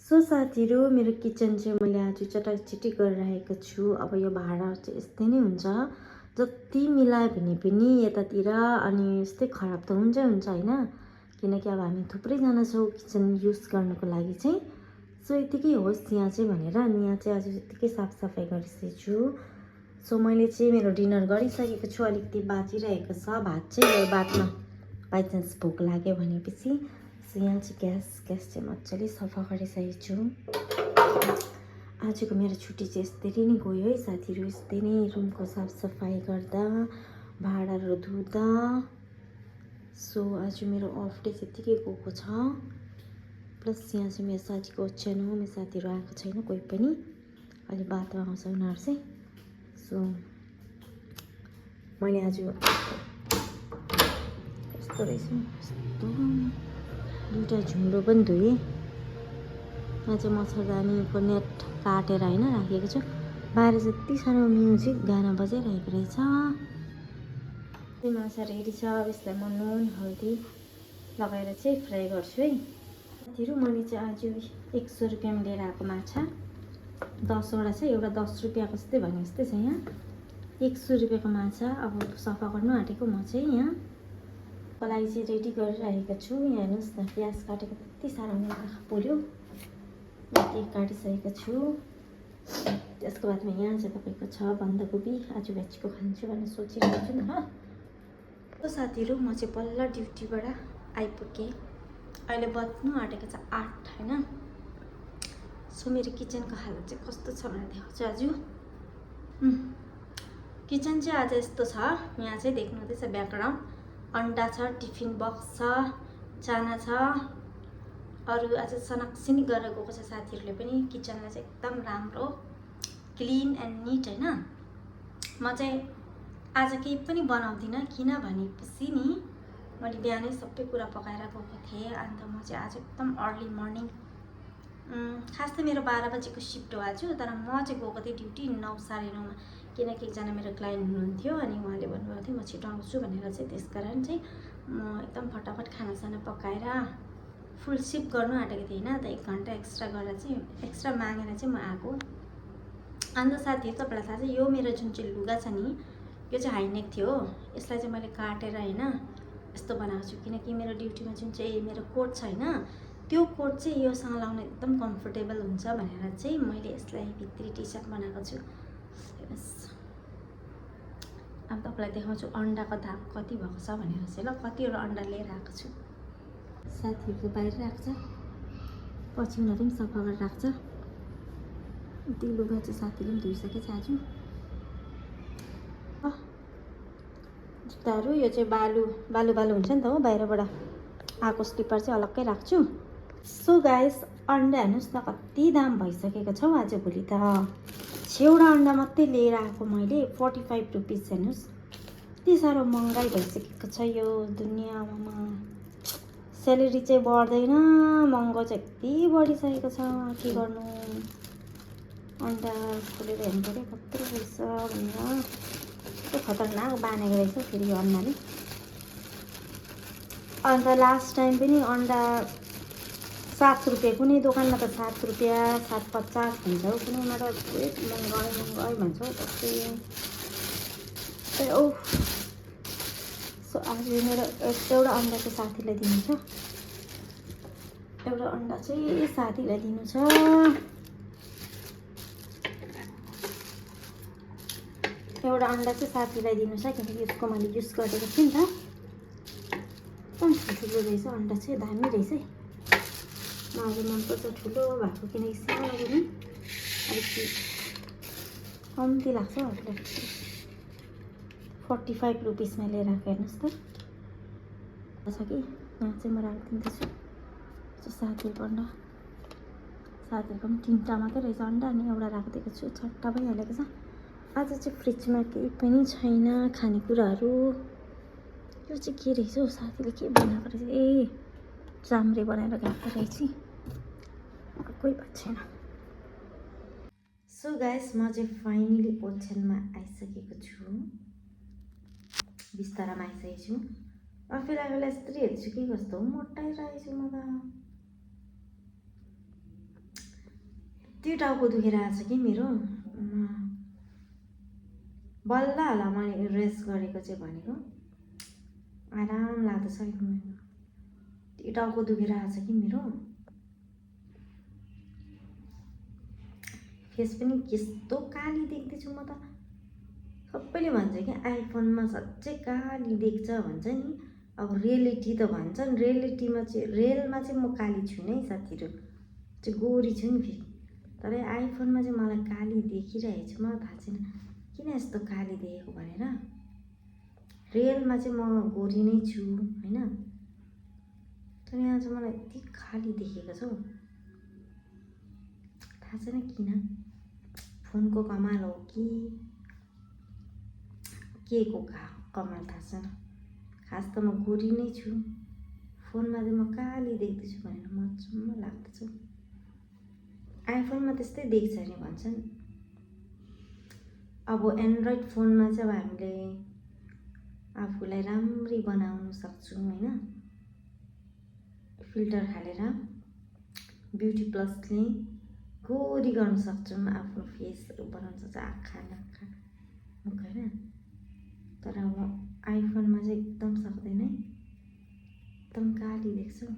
So साथीहरू मेरो kitchen चाहिँ मैले आज चटाकचिटी गरिरहेको छु। अब यो भाँडा चाहिँ यस्तै नै हुन्छ, जति मिलायो भने पनि यतातिर अनि यस्तै खराब त हुन्छ हैन, किनकि अब हामी थुप्रैजना छौँ किचन युज गर्नको लागि चाहिँ। सो यतिकै होस् यहाँ चाहिँ भनेर अनि यहाँ चाहिँ आज यतिकै साफसफाइ गरिसकेछु। सो मैले चाहिँ मेरो डिनर गरिसकेको छु, अलिकति बाँचिरहेको छ भात चाहिँ। बादमा बाइचान्स भोक लाग्यो भनेपछि। सो यहाँ चाहिँ ग्यास चाहिँ मजाले सफा गरिसकेको छु। आजको मेरो छुट्टी चाहिँ यसरी नै गयो है साथीहरू, यस्तै नै रुमको साफसफाइ गर्दा भाँडाहरू धुँदा। सो आज मेरो अफ डे चाहिँ यतिकै गएको छ। प्लस यहाँ चाहिँ मेरो साथीको ओछ्यान हो, मेरो साथीहरू आएको छैन कोही पनि, अहिले बादमा आउँछ उनीहरू चाहिँ। सो मैले आज कस्तो रहेछ यस्तो दुईवटा झुम्रो पनि धोएँ। यहाँ चाहिँ मच्छरदानीको नेट काटेर होइन राखेको छु। बाहिर जति साह्रो म्युजिक गाना बजाइरहेको रहेछ। माछा रेडी छ, अब यसलाई म नुन हल्दी लगाएर चाहिँ फ्राई गर्छु है साथीहरू। मैले चाहिँ आज 100 रुपियाँमा लिएर आएको माछा 10वटा छ, एउटा 10 रुपियाँको जस्तै भने जस्तै छ। यहाँ 100 रुपियाँको माछा अब सफा गर्नु आँटेको म चाहिँ यहाँ को लागि चाहिँ रेडी गरिरहेको छु। यहाँ हेर्नुहोस् न, प्याज काटेको त्यति साह्रो मेरो आँखा पोल्यो, केक काटिसकेको छु। त्यसको बादमा यहाँ चाहिँ तपाईँको छ बन्दाकोपी, आज भेजको खान्छु भनेर सोचिरहेको छु नि ल। तो साथीहरू म चाहिँ बल्ल ड्युटीबाट आइपुगेँ, अहिले बज्नु आँटेको छ 8 होइन। सो मेरो किचनको हालत चाहिँ कस्तो छ भनेर देखाउँछु आज। किचन चाहिँ आज यस्तो छ, यहाँ चाहिँ देख्नुहुँदैछ ब्याकग्राउन्ड, अन्डा छ, टिफिन बक्स छ, चाना छ। अरू आज सनक्सिनी गरेर गएको छ साथीहरूले पनि। किचनलाई चाहिँ एकदम राम्रो क्लिन एन्ड निट होइन। म चाहिँ आज केही पनि बनाउँदिनँ, किनभनेपछि नि मैले बिहानै सबै कुरा पकाएर गएको थिएँ। अन्त म चाहिँ आज एकदम अर्ली मर्निङ, खास त मेरो 12 बजेको सिफ्ट हो आज, तर म चाहिँ गएको थिएँ ड्युटी 9 साढे 9मा, किनकि एकजना मेरो क्लाइन्ट हुनुहुन्थ्यो अनि उहाँले भन्नुभएको थियो म छिटो आउँछु भनेर चाहिँ। त्यस कारण चाहिँ म एकदम फटाफट खानासाना पकाएर फुल सिफ्ट गर्नु आँटेको थिएँ होइन। त 1 घन्टा एक्स्ट्रा गरेर चाहिँ एक्स्ट्रा मागेर चाहिँ म आएको। अन्त साथीहरू तपाईँलाई थाहा छ यो मेरो जुन चाहिँ लुगा छ नि, यो चाहिँ हाइनेक थियो हो। यसलाई चाहिँ मैले काटेर होइन यस्तो बनाएको छु, किनकि मेरो ड्युटीमा जुन चाहिँ मेरो कोट छ होइन, त्यो कोट चाहिँ योसँग लाउन एकदम कम्फोर्टेबल हुन्छ भनेर चाहिँ मैले यसलाई भित्री टी सर्ट बनाएको छु। अब तपाईँलाई देखाउँछु अन्डाको दाम कति भएको छ भनेर चाहिँ ल। कतिवटा अन्डा लिएर आएको छु साथीहरूको बाहिर राख्छ, पछि उनीहरू पनि सफा गरेर राख्छ। त्यो लुगा चाहिँ साथीले पनि धोइसकेछ आज। जुत्ताहरू यो चाहिँ बालु हुन्छ नि त हो, बाहिरबाट आएको स्लिपर चाहिँ अलग्गै राख्छु। सो गाइस अन्डा हेर्नुहोस् न कति दाम भइसकेको छ हौ आजभोलि त। 6वटा अन्डा मात्रै लिएर आएको मैले 45 रुपिस। हेर्नुहोस् यति साह्रो महँगाइ भइसकेको छ यो दुनियाँमा। स्यालेरी चाहिँ बढ्दैन, महँगो चाहिँ यति बढिसकेको छ, के गर्नु। अन्डा खोलेर हेर्नु पऱ्यो कत्रो रहेछ भनेर। कस्तो खतरनाक बानेको रहेछ फेरि यो अन्डाले। अन्त लास्ट टाइम पनि अन्डा 7 रुपियाँ, कुनै दोकानमा त 7 रुपियाँ 7.50 भन्छ हौ, कुनैमा त महँगाइ भन्छ हौ कस्तो। सो आज मेरो एउटा अन्डा चाहिँ साथीलाई दिनु छ, एउटा अन्डा चाहिँ साथीलाई दिनु छ। एउटा अन्डा चाहिँ साथीलाई दिनु छ, किनकि यसको मैले युज गरेको थिएँ नि त। एकदम ठुलो रहेछ अन्डा चाहिँ, दामी रहेछ है। मलाई मनपर्छ ठुलो भएको, किनकि सानो पनि अलिक कम्ती लाग्छ आफूलाई। 45 रुपिसमा लिएर आएको हेर्नुहोस् त छ कि। यहाँ चाहिँ म राखिदिँदैछु साथीहरूको अन्डा। साथीहरूको पनि 3टा मात्रै रहेछ अन्डा, अनि एउटा राखिदिएको छु, 6टा भइहालेको छ। आज चाहिँ फ्रिजमा केही पनि छैन खानेकुराहरू। यो चाहिँ के रहेछ हौ, साथीले के बनाएको रहेछ, ए चाम्रे बनाएर गएको रहेछ, कोही भएको छैन। सो गाइस म चाहिँ फाइनली ओछ्यानमा आइसकेको छु, बिस्तारामा आइसकेको छु। आफैलाई यस्तरी हेर्छु कि कस्तो मोटाइरहेछु म त। त्यो टाउको दुखेर आएको छ कि मेरो। बल्ल होला मैले रेस्ट गरेको चाहिँ भनेको आराम लाग्दैछ नि। त्यो टाउको दुखेर आएको छ कि मेरो। फेस पनि कस्तो काली देख्दैछु म त। सबैले भन्छ कि आइफोनमा साँच्चै काली देख्छ भन्छ नि। अब रियलिटी त भन्छन्, रियलिटीमा चाहिँ रियलमा चाहिँ म काली छुइनँ है साथीहरू, चाहिँ गोरी छु नि फेरि। तर आइफोनमा चाहिँ मलाई काली देखिरहेको छु। मलाई थाहा छैन किन यस्तो काली देखेको भनेर। रियलमा चाहिँ म गोरी नै छु होइन, तर यहाँ चाहिँ मलाई यति काली देखेको छ हौ। थाहा छैन किन, फोनको कमाल हो कि के को कमाल थाहा छैन। खास त म गोरी नै छु, फोनमा चाहिँ म काली देख्दैछु भनेर म अचम्म लाग्दछ। आइफोनमा त्यस्तै देख्छ अरे भन्छन्। अब एन्ड्रोइड फोनमा चाहिँ अब हामीले आफूलाई राम्ररी बनाउन सक्छौँ होइन, फिल्टर हालेर ब्युटी प्लसले गोरी गर्न सक्छौँ, आफ्नो फेसहरू बनाउन सक्छ, आँखा नाखा मुख होइन। तर अब आइफोनमा चाहिँ एकदम सक्दैन है, एकदम काली देख्छौँ।